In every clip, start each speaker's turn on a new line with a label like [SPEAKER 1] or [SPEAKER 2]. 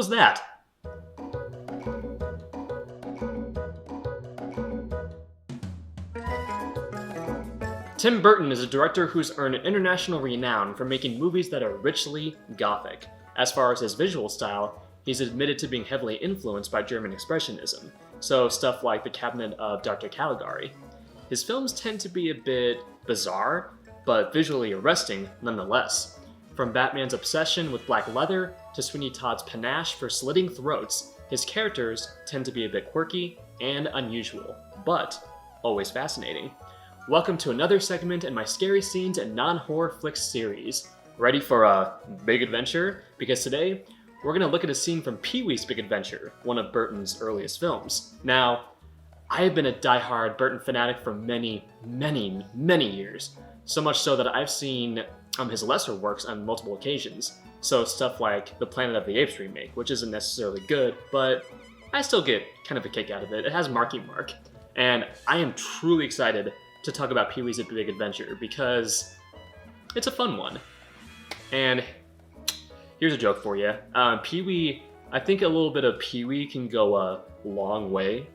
[SPEAKER 1] was that? Tim Burton is a director who's earned international renown for making movies that are richly gothic. As far as his visual style, he's admitted to being heavily influenced by German Expressionism, so stuff like The Cabinet of Dr. Caligari. His films tend to be a bit bizarre, but visually arresting nonetheless. From Batman's obsession with black leather to Sweeney Todd's panache for slitting throats, his characters tend to be a bit quirky and unusual, but always fascinating. Welcome to another segment in my Scary Scenes and Non-Horror Flicks series. Ready for a big adventure? Because today, we're going to look at a scene from Pee-wee's Big Adventure, one of Burton's earliest films. Now, I have been a die-hard Burton fanatic for many years. So much so that I've seen his lesser works on multiple occasions. So stuff like the Planet of the Apes remake, which isn't necessarily good, but I still get kind of a kick out of it. It has Marky Mark. And I am truly excited to talk about Pee-wee's Big Adventure because it's a fun one. And here's a joke for you. Pee-wee, I think a little bit of Pee-wee can go a long way.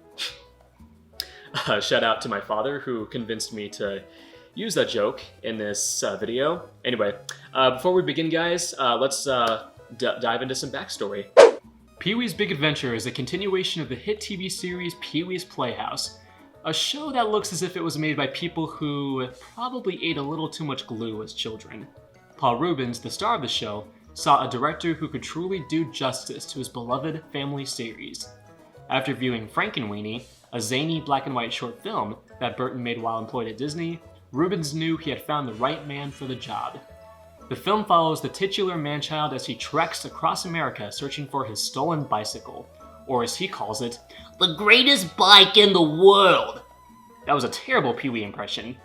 [SPEAKER 1] Shout out to my father who convinced me to use that joke in this video. Anyway, before we begin, guys, let's dive into some backstory. Pee-wee's Big Adventure is a continuation of the hit TV series Pee-wee's Playhouse, a show that looks as if it was made by people who probably ate a little too much glue as children. Paul Reubens, the star of the show, saw a director who could truly do justice to his beloved family series. After viewing Frankenweenie, a zany black and white short film that Burton made while employed at Disney, Reubens knew he had found the right man for the job. The film follows the titular man-child as he treks across America searching for his stolen bicycle, or as he calls it, the greatest bike in the world. That was a terrible Pee-wee impression.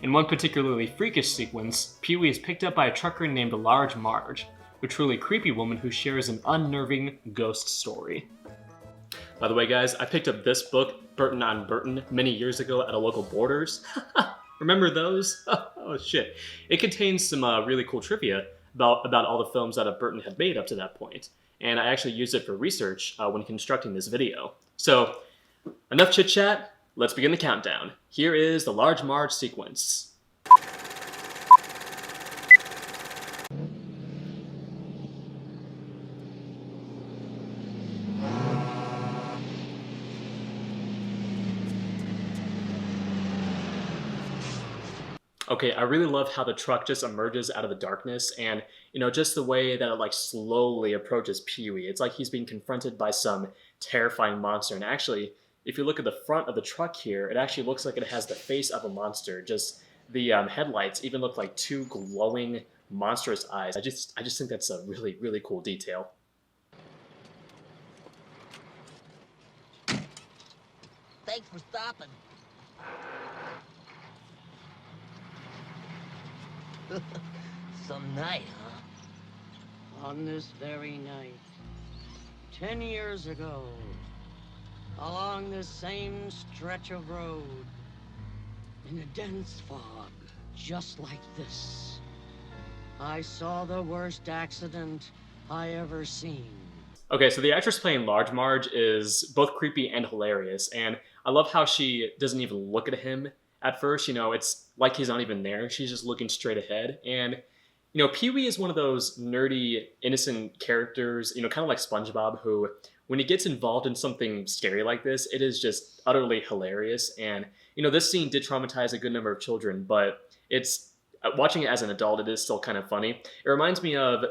[SPEAKER 1] In one particularly freakish sequence, Pee-wee is picked up by a trucker named Marge, a truly creepy woman who shares an unnerving ghost story. By the way, guys, I picked up this book, Burton on Burton, many years ago at a local Borders. Remember those? Oh shit. It contains some really cool trivia about all the films that Burton had made up to that point. And I actually used it for research when constructing this video. So, enough chit-chat, let's begin the countdown. Here is the Large Marge sequence. Okay, I really love how the truck just emerges out of the darkness and, just the way that it slowly approaches Pee-wee. It's like he's being confronted by some terrifying monster. And actually, if you look at the front of the truck here, it actually looks like it has the face of a monster. Just the headlights even look like two glowing monstrous eyes. I just think that's a really cool detail.
[SPEAKER 2] Thanks for stopping. Some night, huh?
[SPEAKER 3] On this very night, 10 years ago, along this same stretch of road, in a dense fog, just like this, I saw the worst accident I ever seen.
[SPEAKER 1] Okay, so the actress playing Large Marge is both creepy and hilarious, and I love how she doesn't even look at him at first. It's like he's not even there. She's just looking straight ahead. And, Pee-wee is one of those nerdy, innocent characters, kind of like SpongeBob, who, when he gets involved in something scary like this, it is just utterly hilarious. And, this scene did traumatize a good number of children, but it's, watching it as an adult, it is still kind of funny. It reminds me of,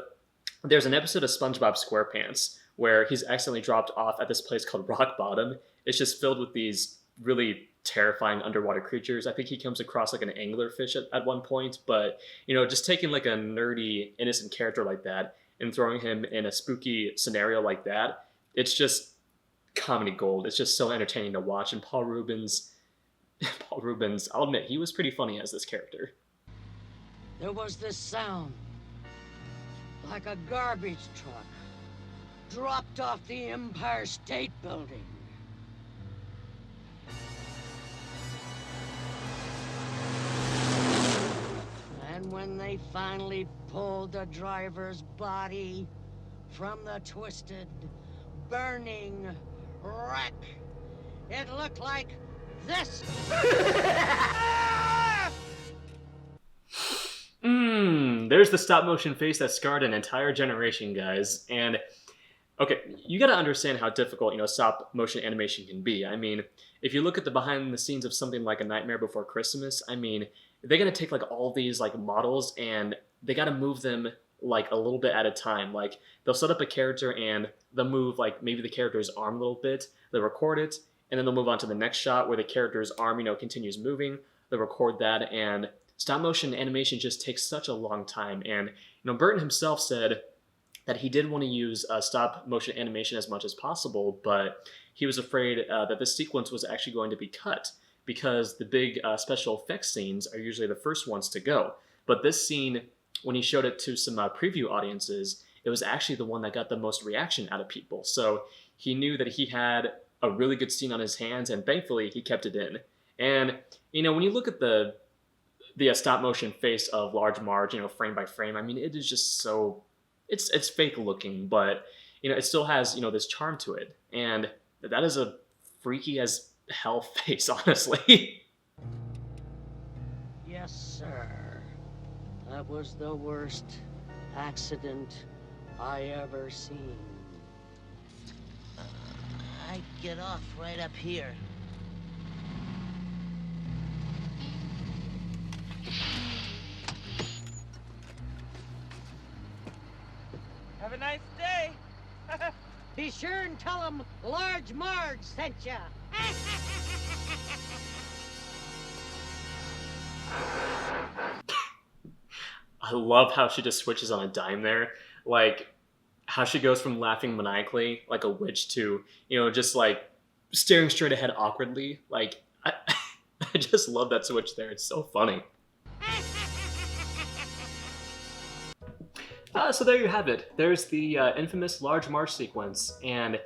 [SPEAKER 1] there's an episode of SpongeBob SquarePants where he's accidentally dropped off at this place called Rock Bottom. It's just filled with these really terrifying underwater creatures. I think he comes across like an anglerfish at one point, but just taking like a nerdy, innocent character like that and throwing him in a spooky scenario like that, it's just comedy gold. It's just so entertaining to watch. And Paul Reubens, I'll admit, he was pretty funny as this character.
[SPEAKER 3] There was this sound, like a garbage truck dropped off the Empire State Building. And when they finally pulled the driver's body, from the twisted, burning wreck. It looked like this.
[SPEAKER 1] There's the stop motion face that scarred an entire generation, guys. And okay, you gotta understand how difficult, stop motion animation can be. I mean, if you look at the behind the scenes of something like A Nightmare Before Christmas, I mean, they're gonna take like all these like models and they gotta move them like a little bit at a time. Like they'll set up a character and they'll move like maybe the character's arm a little bit, they'll record it, and then they'll move on to the next shot where the character's arm, continues moving, they'll record that, and stop motion animation just takes such a long time. And Burton himself said that he did want to use stop motion animation as much as possible, but he was afraid that this sequence was actually going to be cut because the big special effects scenes are usually the first ones to go. But this scene, when he showed it to some preview audiences, it was actually the one that got the most reaction out of people. So he knew that he had a really good scene on his hands, and thankfully he kept it in. And, when you look at the stop motion face of Large Marge, frame by frame, I mean, it is just so, it's fake looking, but, it still has, this charm to it. And that is a freaky as hell face, honestly.
[SPEAKER 3] Yes, sir. That was the worst accident I ever seen.
[SPEAKER 2] I get off right up here.
[SPEAKER 4] Have a nice day.
[SPEAKER 3] Be sure and tell him Large Marge sent ya.
[SPEAKER 1] I love how she just switches on a dime there. Like, how she goes from laughing maniacally like a witch to, just like staring straight ahead awkwardly. Like, I just love that switch there. It's so funny. So there you have it. There's the infamous Large Marge sequence. And,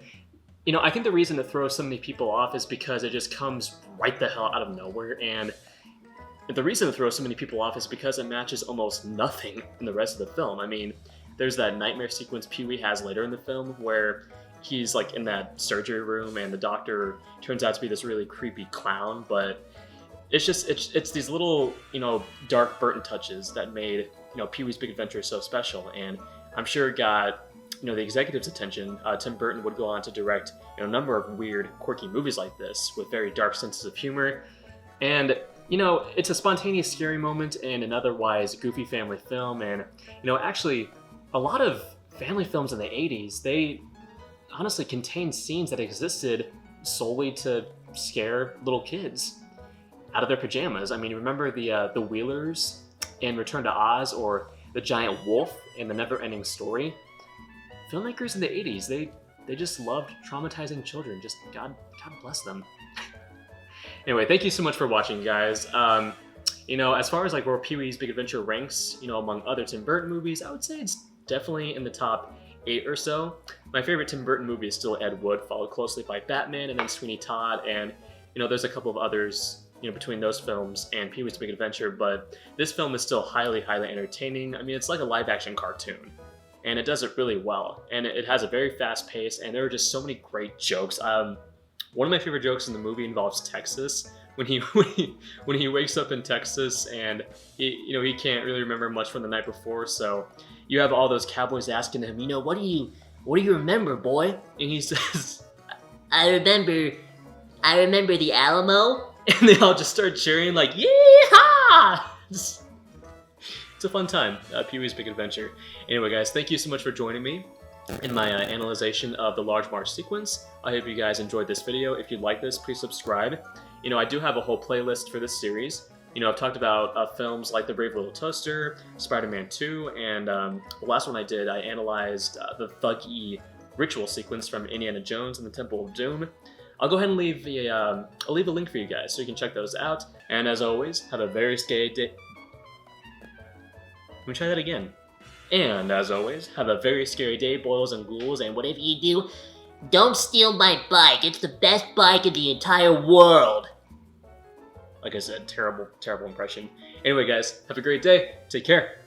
[SPEAKER 1] I think the reason it throws so many people off is because it just comes right the hell out of nowhere. And the reason it throws so many people off is because it matches almost nothing in the rest of the film. I mean, there's that nightmare sequence Pee-wee has later in the film where he's like in that surgery room and the doctor turns out to be this really creepy clown, but it's just, it's these little, dark Burton touches that made, Pee-wee's Big Adventure so special. And I'm sure it got, the executive's attention. Tim Burton would go on to direct, a number of weird, quirky movies like this with very dark senses of humor. And it's a spontaneous, scary moment in an otherwise goofy family film. And, actually, a lot of family films in the 80s, they honestly contained scenes that existed solely to scare little kids out of their pajamas. I mean, remember the Wheelers in Return to Oz, or the giant wolf in The Never-Ending Story? Filmmakers in the 80s, they just loved traumatizing children. Just God bless them. Anyway, thank you so much for watching, guys. As far as like where Pee-wee's Big Adventure ranks, among other Tim Burton movies, I would say it's definitely in the top 8 or so. My favorite Tim Burton movie is still Ed Wood, followed closely by Batman and then Sweeney Todd, and there's a couple of others between those films and Pee-wee's Big Adventure, but this film is still highly entertaining. I mean, it's like a live action cartoon, and it does it really well, and it has a very fast pace, and there are just so many great jokes. One of my favorite jokes in the movie involves Texas. When he wakes up in Texas and he can't really remember much from the night before, so you have all those cowboys asking him, what do you remember, boy? And he says,
[SPEAKER 2] I remember the Alamo.
[SPEAKER 1] And they all just start cheering like, yeehaw! It's a fun time, Pee-wee's Big Adventure. Anyway, guys, thank you so much for joining me in my analyzation of the Large Marge sequence. I hope you guys enjoyed this video. If you like this, please subscribe. I do have a whole playlist for this series. I've talked about films like The Brave Little Toaster, Spider-Man 2, and the last one I did, I analyzed the Thug-E ritual sequence from Indiana Jones and the Temple of Doom. I'll go ahead and leave a link for you guys so you can check those out. And as always, have a very scary day. Let me try that again. And as always, have a very scary day, boils and ghouls, and whatever you do,
[SPEAKER 2] Don't steal my bike. It's the best bike in the entire world.
[SPEAKER 1] Like I said, terrible impression. Anyway, guys, have a great day. Take care.